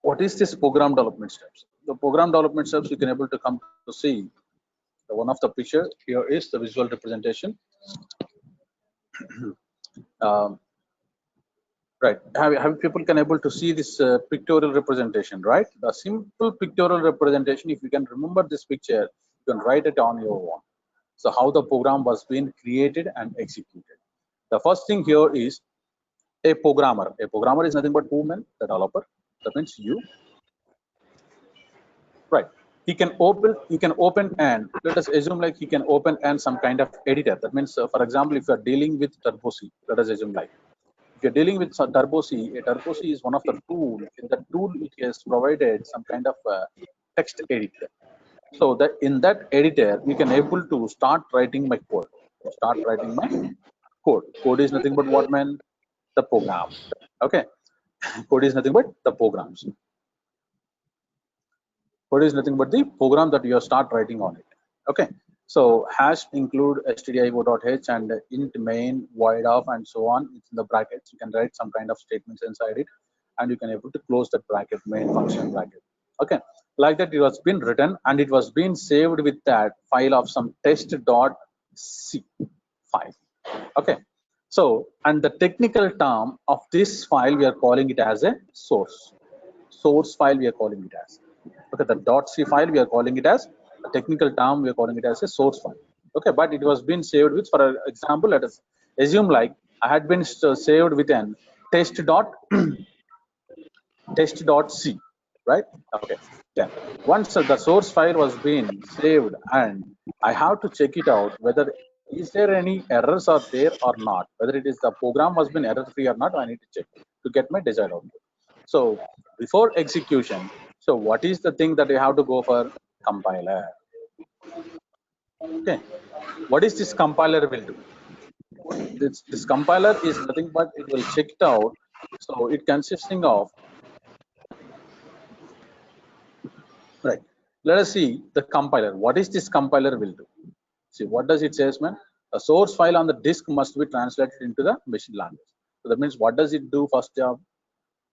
what is this program development steps? The program development steps, you can able to come to see the one of the picture here is the visual representation. um, right, have people can able to see this pictorial representation, right? The simple pictorial representation, if you can remember this picture, you can write it on your own. So how the program was being created and executed. The first thing here is a programmer. A programmer is nothing but human, the developer. That means you, right? He can open and let us assume like he can open and some kind of editor. That means, for example, if you are dealing with Turbo C, let us assume like if you're dealing with Turbo C, a Turbo C is one of the tool. In the tool, it has provided some kind of text editor. So that in that editor, we can able to start writing my code. Start writing my code. Code is nothing but what, man? The program. Okay. Code is nothing but the programs. Code is nothing but the program that you start writing on it. Okay. So hash include stdio.h and int main void of and so on. It's in the brackets. You can write some kind of statements inside it, and you can able to close that bracket, main function bracket. Okay. Like that, it was been written and it was being saved with that file of some test.c file. Okay. So, and the technical term of this file, we are calling it as a source. Source file, we are calling it as. Okay, the .c file, we are calling it as a technical term, we are calling it as a source file. Okay, but it was been saved with, for example, let us assume like I had been saved with an test.c, right? Okay, then once the source file was being saved, and I have to check it out whether is there any errors are there or not, whether it is the program has been error free or not. I need to check to get my desired output. So before execution, so what is the thing that you have to go for? Compiler. Okay, what is this compiler will do? This compiler is nothing but it will check it out. So it consisting of, right, let us see the compiler. What is this compiler will do? See, what does it says, man? A source file on the disk must be translated into the machine language. So that means what does it do? First job,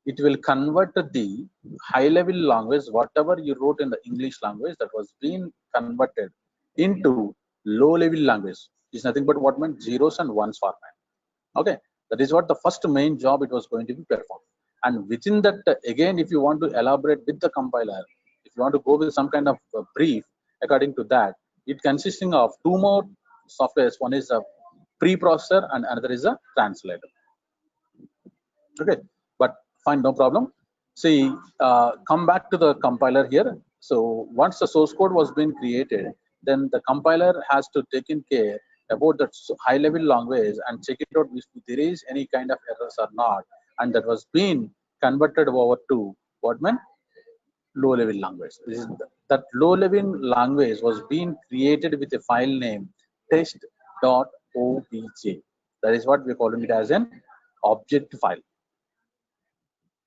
it will convert the high level language, whatever you wrote in the English language, that was being converted into low level language. It's nothing but what meant zeros and ones format. Okay, that is what the first main job it was going to be performed. And within that, again, if you want to elaborate with the compiler, if you want to go with some kind of brief according to that, it consisting of two more softwares. One is a preprocessor and another is a translator. Okay, but fine, no problem. See, come back to the compiler here. So once the source code was being created, then the compiler has to take in care about the high level language and check it out if there is any kind of errors or not, and that was being converted over to what meant low level language. This is that low level language was being created with a file name test.obj. That is what we're calling it as an object file.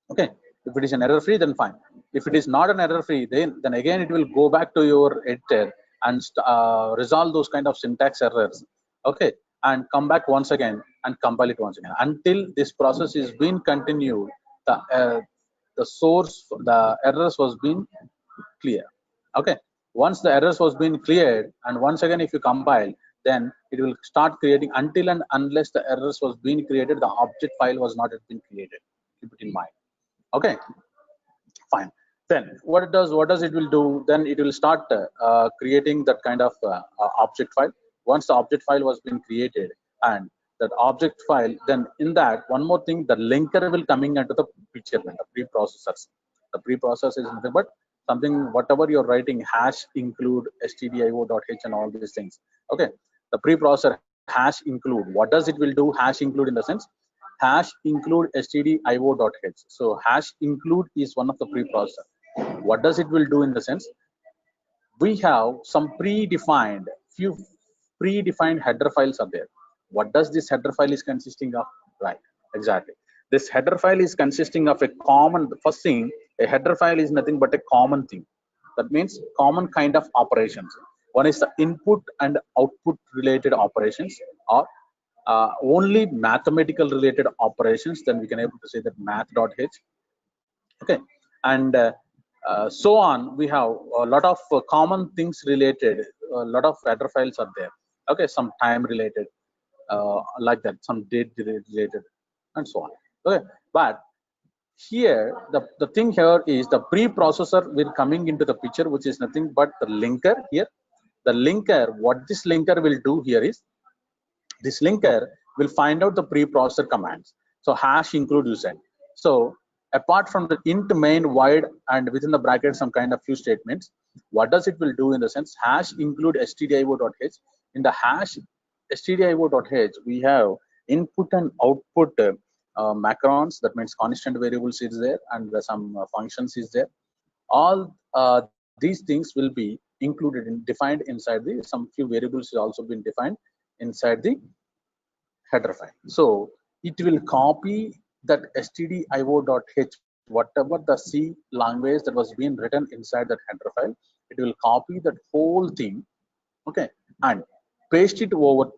Okay, if it is an error free, then fine. If it is not an error free, then again it will go back to your editor and resolve those kind of syntax errors. Okay, and come back once again and compile it once again until this process is being continued. The source, the errors was being clear. Okay, once the errors was being cleared, and once again if you compile, then it will start creating until and unless the errors was being created, the object file was not yet been created. Keep it in mind. Okay, fine. Then what does it will do? Then it will start creating that kind of object file. Once the object file was been created, and that object file, then in that one more thing, the linker will coming into the picture. The preprocessors. The preprocessor is nothing but something, whatever you're writing, hash include stdio.h and all these things. Okay, the preprocessor hash include. What does it will do? Hash include in the sense, hash include stdio.h. So hash include is one of the preprocessor. What does it will do in the sense, we have some few predefined header files are there. What does this header file is consisting of? Right, exactly. This header file is consisting of a common, first thing, a header file is nothing but a common thing. That means common kind of operations. One is the input and output related operations, or only mathematical related operations. Then we can able to say that math.h. Okay, and so on. We have a lot of common things related. A lot of header files are there. Okay, some time related, like that, some date related, and so on. Okay, but here the thing here is the preprocessor will coming into the picture, which is nothing but the linker here. The linker, what this linker will do here is, this linker will find out the preprocessor commands. So hash include user. So apart from the int main void and within the bracket some kind of few statements, what does it will do in the sense hash include stdio.h. In the hash stdio.h we have input and output macrons, that means constant variables is there, and some functions is there. All these things will be included in defined inside the, some few variables is also been defined inside the header file. So it will copy that stdio.h, whatever the C language that was being written inside that header file, it will copy that whole thing, okay, and paste it over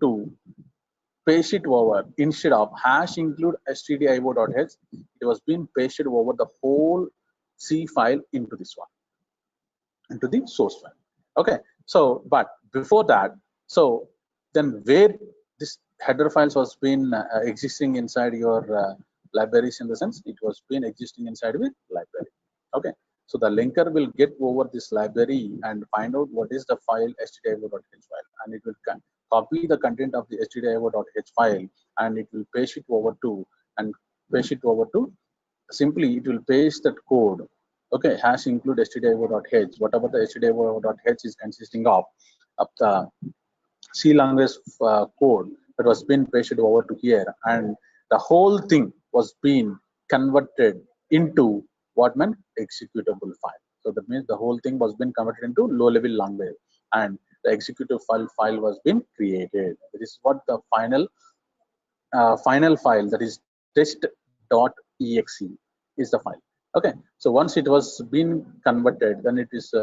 instead of hash include stdio.h, it was being pasted over the whole C file into this one, into the source file. Okay, so but before that, so then where this header files was been existing inside your libraries, in the sense it was been existing inside with library. Okay, so the linker will get over this library and find out what is the file stdio.h file, and it will copy the content of the stdio.h file, and it will paste it over to, and paste it over to, simply it will paste that code. Okay, hash include stdio.h, whatever the stdio.h is consisting of the C language code that was being pasted over to here, and the whole thing was being converted into what meant executable file. So that means the whole thing was being converted into low level language, and the executable file was being created. This is what the final file, that is test.exe, is the file. Okay, so once it was been converted, then it is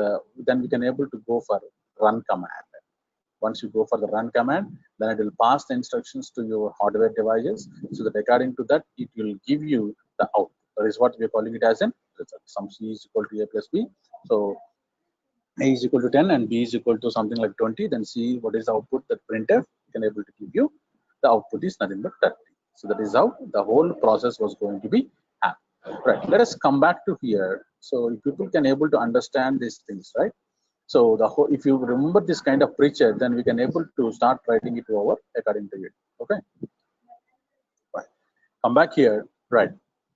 then we can able to go for run command. Once you go for the run command, then it will pass the instructions to your hardware devices, so that according to that it will give you the output. That is what we are calling it as an result. Some C is equal to a plus b, so a is equal to 10 and b is equal to something like 20, then see what is the output that printf can able to give you. The output is nothing but 30. So that is how the whole process was going to be happened. Right, let us come back to here, so people can able to understand these things, right? So the whole, if you remember this kind of picture, then we can able to start writing it over according to it. Okay, right, come back here. Right,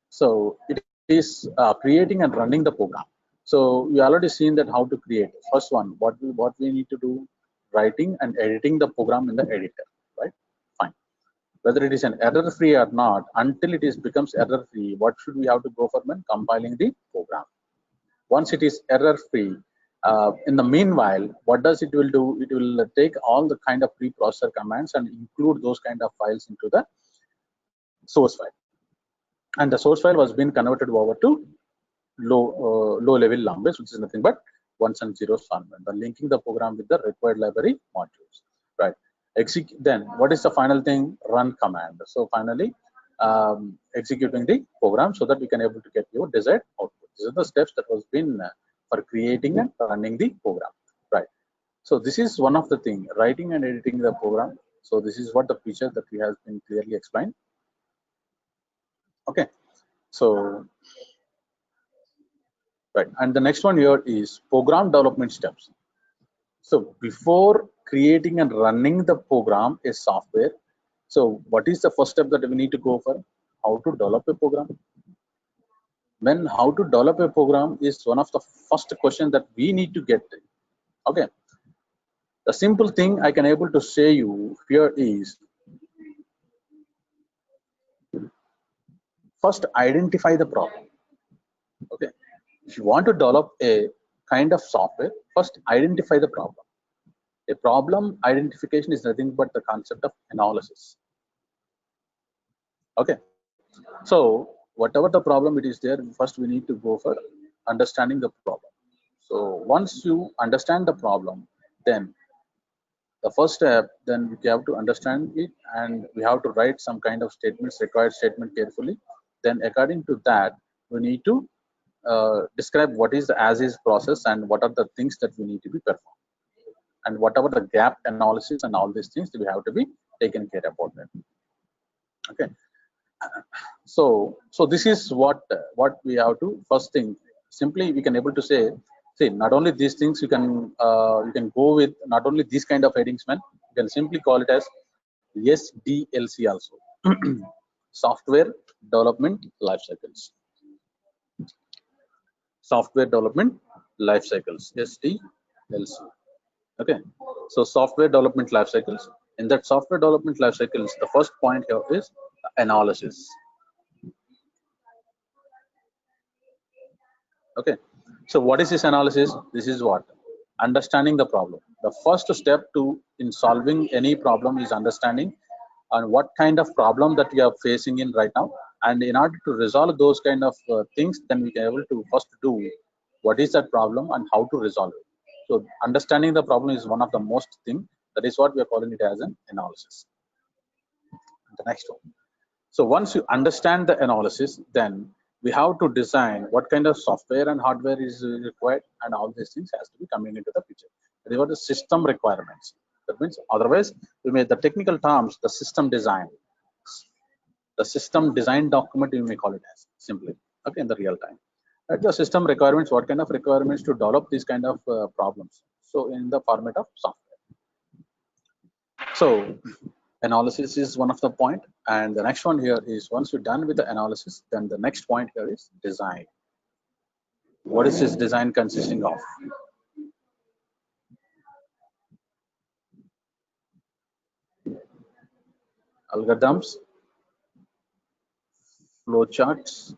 so it is creating and running the program. So we already seen that how to create. First one, what we need to do, writing and editing the program in the editor, right? Fine. Whether it is an error free or not, until it is becomes error free, what should we have to go for when compiling the program? Once it is error free, in the meanwhile, what does it will do? It will take all the kind of preprocessor commands and include those kind of files into the source file, and the source file was being converted over to low level language, which is nothing but ones and zeros format, by linking the program with the required library modules. Right, then what is the final thing? Run command. So finally executing the program, so that we can able to get your desired output. These are the steps that was been for creating and running the program. Right, so this is one of the thing, writing and editing the program. So this is what the feature that we have been clearly explained. Okay, so right, and the next one here is program development steps. So before creating and running the program is software, so what is the first step that we need to go for? How to develop a program? When how to develop a program is one of the first question that we need to get. Okay, the simple thing I can able to say you here is, first identify the problem. Okay, if you want to develop a kind of software, first identify the problem. A problem identification is nothing but the concept of analysis. Okay, so whatever the problem it is there, first we need to go for understanding the problem. So once you understand the problem, then the first step, then we have to understand it, and we have to write some kind of statements, required statement carefully. Then according to that, we need to describe what is the as is process and what are the things that we need to be performed, and whatever the gap analysis and all these things we have to be taken care about that. Okay, so this is what we have to first thing. Simply we can able to say, see, not only these things you can go with not only these kind of headings, man. You can simply call it as SDLC also. Software development life cycles. Software development life cycles, SDLC. Okay, so software development life cycles. In that software development life cycles, the first point here is analysis. Okay, so what is this analysis? This is what understanding the problem. The first step to in solving any problem is understanding on what kind of problem that we are facing in right now, and in order to resolve those kind of things, then we can able to first do what is that problem and how to resolve it. So understanding the problem is one of the most thing. That is what we are calling it as an analysis. The next one. So once you understand the analysis, then we have to design what kind of software and hardware is required, and all these things has to be coming into the picture. They are the system requirements. That means otherwise we may the technical terms, the system design, the system design document you may call it as simply. Okay, in the real time. Right, the system requirements, what kind of requirements to develop these kind of problems. So in the format of software. So analysis is one of the point, and the next one here is once you're done with the analysis, then the next point here is design. What is this design consisting of? Algorithms, flowcharts,